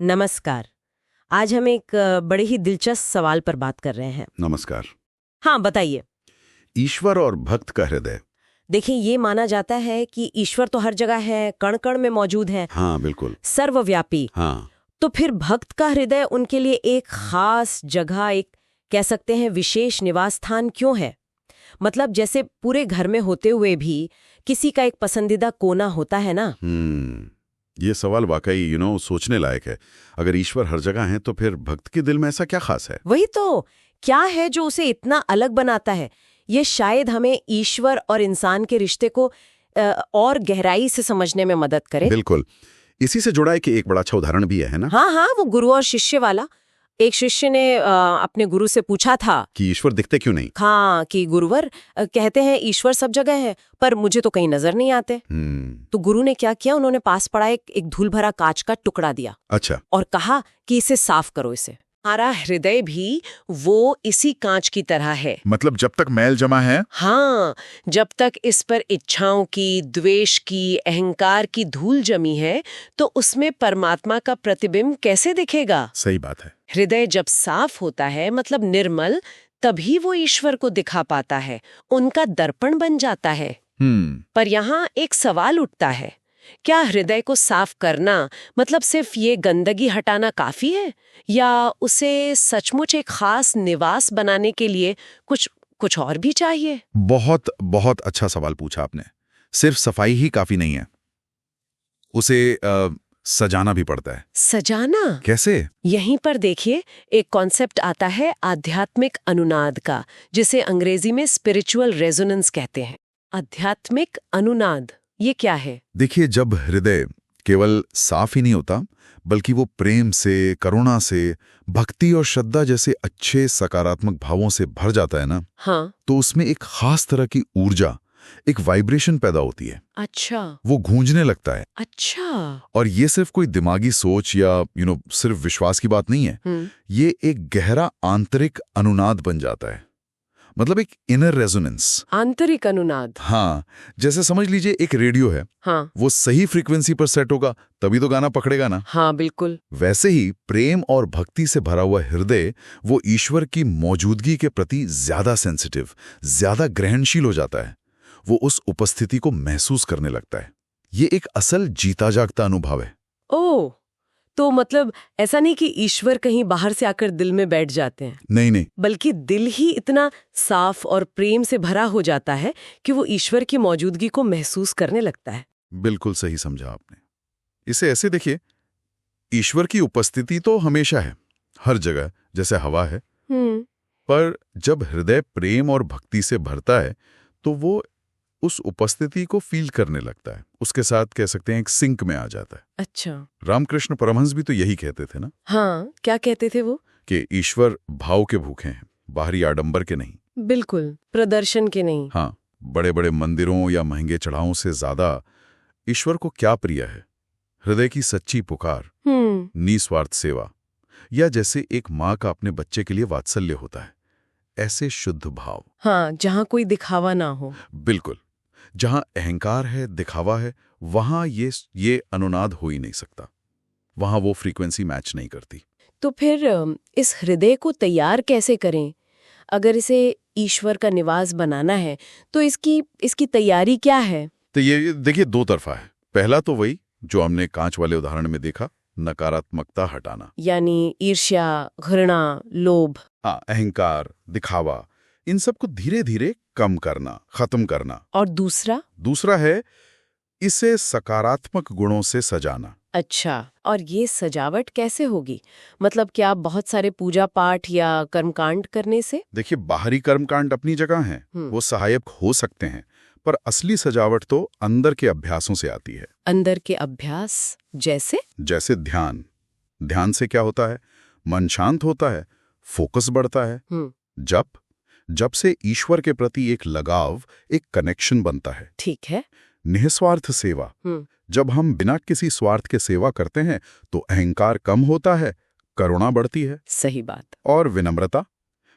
नमस्कार। आज हम एक बड़े ही दिलचस्प सवाल पर बात कर रहे हैं। नमस्कार। हाँ, बताइए। ईश्वर और भक्त का हृदय। देखिए, ये माना जाता है कि ईश्वर तो हर जगह है, कण-कण में मौजूद है, हाँ, बिल्कुल। सर्वव्यापी। हाँ, तो फिर भक्त का हृदय उनके लिए एक खास जगह, एक कह सकते हैं विशेष निवास स्थान क्यों है? मतलब जैसे पूरे घर में होते हुए भी किसी का एक पसंदीदा कोना होता है ना। ये सवाल वाकई सोचने लायक है। अगर ईश्वर हर जगह है तो फिर भक्त के दिल में ऐसा क्या खास है? वही तो, क्या है जो उसे इतना अलग बनाता है? ये शायद हमें ईश्वर और इंसान के रिश्ते को और गहराई से समझने में मदद करे। बिल्कुल। इसी से जुड़ा है कि एक बड़ा अच्छा उदाहरण भी है ना? हाँ हाँ, वो गुरु और शिष्य वाला। एक शिष्य ने अपने गुरु से पूछा था कि ईश्वर दिखते क्यों नहीं? हाँ कि गुरुवर, कहते हैं ईश्वर सब जगह है, पर मुझे तो कहीं नजर नहीं आते। तो गुरु ने क्या किया, उन्होंने पास पड़ा एक धूल भरा कांच का टुकड़ा दिया। अच्छा। और कहा कि इसे साफ करो। इसे हमारा हृदय भी वो इसी कांच की तरह है। मतलब जब तक मैल जमा है? हाँ, जब तक इस पर इच्छाओं की, द्वेष की, अहंकार की धूल जमी है, तो उसमें परमात्मा का प्रतिबिंब कैसे दिखेगा? सही बात है। हृदय जब साफ होता है, मतलब निर्मल, तभी वो ईश्वर को दिखा पाता है, उनका दर्पण बन जाता है। पर यहाँ एक सवाल उठता है, क्या हृदय को साफ करना मतलब सिर्फ ये गंदगी हटाना काफी है, या उसे सचमुच एक खास निवास बनाने के लिए कुछ और भी चाहिए? बहुत बहुत अच्छा सवाल पूछा आपने। सिर्फ सफाई ही काफी नहीं है, उसे सजाना भी पड़ता है। सजाना कैसे? यहीं पर देखिए, एक कॉन्सेप्ट आता है आध्यात्मिक अनुनाद का, जिसे अंग्रेजी में स्पिरिचुअल रेजोनेंस कहते हैं। आध्यात्मिक अनुनाद, ये क्या है? देखिए, जब हृदय केवल साफ ही नहीं होता, बल्कि वो प्रेम से, करुणा से, भक्ति और श्रद्धा जैसे अच्छे सकारात्मक भावों से भर जाता है ना, हाँ। तो उसमें एक खास तरह की ऊर्जा, एक वाइब्रेशन पैदा होती है। अच्छा। वो गूंजने लगता है। अच्छा। और ये सिर्फ कोई दिमागी सोच या सिर्फ विश्वास की बात नहीं है। ये एक गहरा आंतरिक अनुनाद बन जाता है, मतलब एक इनर रेजोनेंस। आंतरिक अनुनाद। हाँ, जैसे समझ लीजिए एक रेडियो है। हाँ। वो सही फ्रीक्वेंसी पर सेट होगा तभी तो गाना पकड़ेगा ना। हाँ, बिल्कुल। वैसे ही प्रेम और भक्ति से भरा हुआ हृदय वो ईश्वर की मौजूदगी के प्रति ज्यादा सेंसिटिव, ज्यादा ग्रहणशील हो जाता है। वो उस उपस्थिति को महसूस करने लगता है। ये एक असल जीता जागता अनुभव है। ओह, तो मतलब ऐसा नहीं कि ईश्वर कहीं बाहर से आकर दिल में बैठ जाते हैं। नहीं नहीं, बल्कि दिल ही इतना साफ और प्रेम से भरा हो जाता है कि वो ईश्वर की मौजूदगी को महसूस करने लगता है। बिल्कुल सही समझा आपने। इसे ऐसे देखिए, ईश्वर की उपस्थिति तो हमेशा है, हर जगह, जैसे हवा है। पर जब हृदय प्रेम और भक्ति से भरता है तो वो उस उपस्थिति को फील करने लगता है, उसके साथ कह सकते हैं एक सिंक में आ जाता है। अच्छा। रामकृष्ण परमहंस भी तो यही कहते थे ना। हाँ, क्या कहते थे वो? कि ईश्वर भाव के भूखे हैं, बाहरी आडंबर के नहीं। बिल्कुल, प्रदर्शन के नहीं। हाँ, बड़े बड़े मंदिरों या महंगे चढ़ावों से ज्यादा ईश्वर को क्या प्रिय है? हृदय की सच्ची पुकार, निस्वार्थ सेवा, या जैसे एक माँ का अपने बच्चे के लिए वात्सल्य होता है, ऐसे शुद्ध भाव। हाँ, जहाँ कोई दिखावा ना हो। बिल्कुल। जहां अहंकार है, दिखावा है, वहां ये अनुनाद हो ही नहीं सकता। वहां वो फ्रीक्वेंसी मैच नहीं करती। तो फिर इस हृदय को तैयार कैसे करें? अगर इसे ईश्वर का निवास बनाना है तो इसकी तैयारी क्या है? तो ये देखिए, दो तरफा है। पहला तो वही जो हमने कांच वाले उदाहरण में देखा, नकारात्मकता हटाना, यानी ईर्ष्या, घृणा, लोभ, अहंकार, दिखावा, इन सब को धीरे धीरे कम करना, खत्म करना। और दूसरा है इसे सकारात्मक गुणों से सजाना। अच्छा, और ये सजावट कैसे होगी? मतलब क्या बहुत सारे पूजा पाठ या कर्मकांड करने से? देखिए, बाहरी कर्मकांड अपनी जगह हैं, वो सहायक हो सकते हैं, पर असली सजावट तो अंदर के अभ्यासों से आती है। अंदर के अभ्यास जैसे ध्यान से क्या होता है? मन शांत होता है, फोकस बढ़ता है। जब से ईश्वर के प्रति एक लगाव, एक कनेक्शन बनता है। ठीक है। निस्वार्थ सेवा, जब हम बिना किसी स्वार्थ के सेवा करते हैं तो अहंकार कम होता है, करुणा बढ़ती है। सही बात। और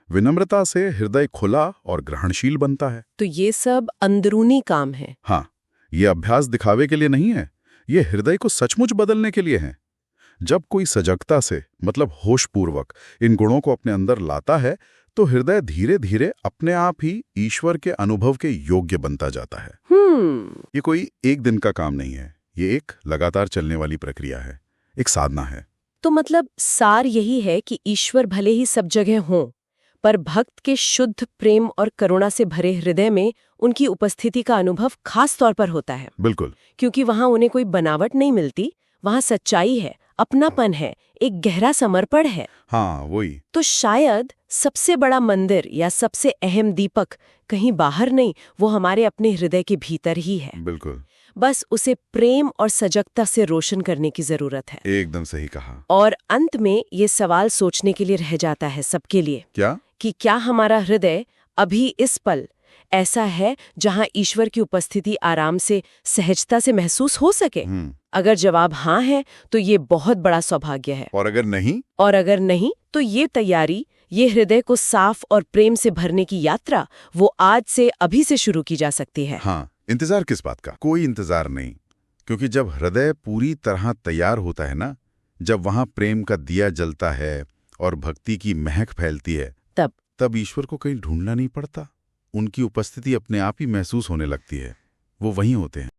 विनम्रता से हृदय खुला और ग्रहणशील बनता है। तो ये सब अंदरूनी काम है। हाँ, ये अभ्यास दिखावे के लिए नहीं है, ये हृदय को सचमुच बदलने के लिए है। जब कोई सजगता से मतलब होशपूर्वक इन गुणों को अपने अंदर लाता है तो हृदय धीरे धीरे अपने आप ही ईश्वर के अनुभव के योग्य बनता जाता है। ये कोई एक दिन का काम नहीं है, ये एक लगातार चलने वाली प्रक्रिया है, एक साधना है। तो मतलब सार यही है कि ईश्वर भले ही सब जगह हों, पर भक्त के शुद्ध प्रेम और करुणा से भरे हृदय में उनकी उपस्थिति का अनुभव खास तौर पर होता है। बिल्कुल, क्योंकि वहां उन्हें कोई बनावट नहीं मिलती, वहां सच्चाई है, अपनापन है, एक गहरा समर्पण है। हाँ वही। तो शायद सबसे बड़ा मंदिर या सबसे अहम दीपक कहीं बाहर नहीं, वो हमारे अपने हृदय के भीतर ही है। बिल्कुल, बस उसे प्रेम और सजगता से रोशन करने की जरूरत है। एकदम सही कहा। और अंत में ये सवाल सोचने के लिए रह जाता है सबके लिए, क्या कि क्या हमारा हृदय अभी इस पल ऐसा है जहां ईश्वर की उपस्थिति आराम से, सहजता से महसूस हो सके? अगर जवाब हाँ है तो ये बहुत बड़ा सौभाग्य है। और अगर नहीं तो ये तैयारी, ये हृदय को साफ और प्रेम से भरने की यात्रा, वो आज से, अभी से शुरू की जा सकती है। हाँ, इंतजार किस बात का? कोई इंतजार नहीं, क्योंकि जब हृदय पूरी तरह तैयार होता है ना, जब वहां प्रेम का दिया जलता है और भक्ति की महक फैलती है, तब ईश्वर को कहीं ढूंढना नहीं पड़ता। उनकी उपस्थिति अपने आप ही महसूस होने लगती है। वो वहीं होते हैं।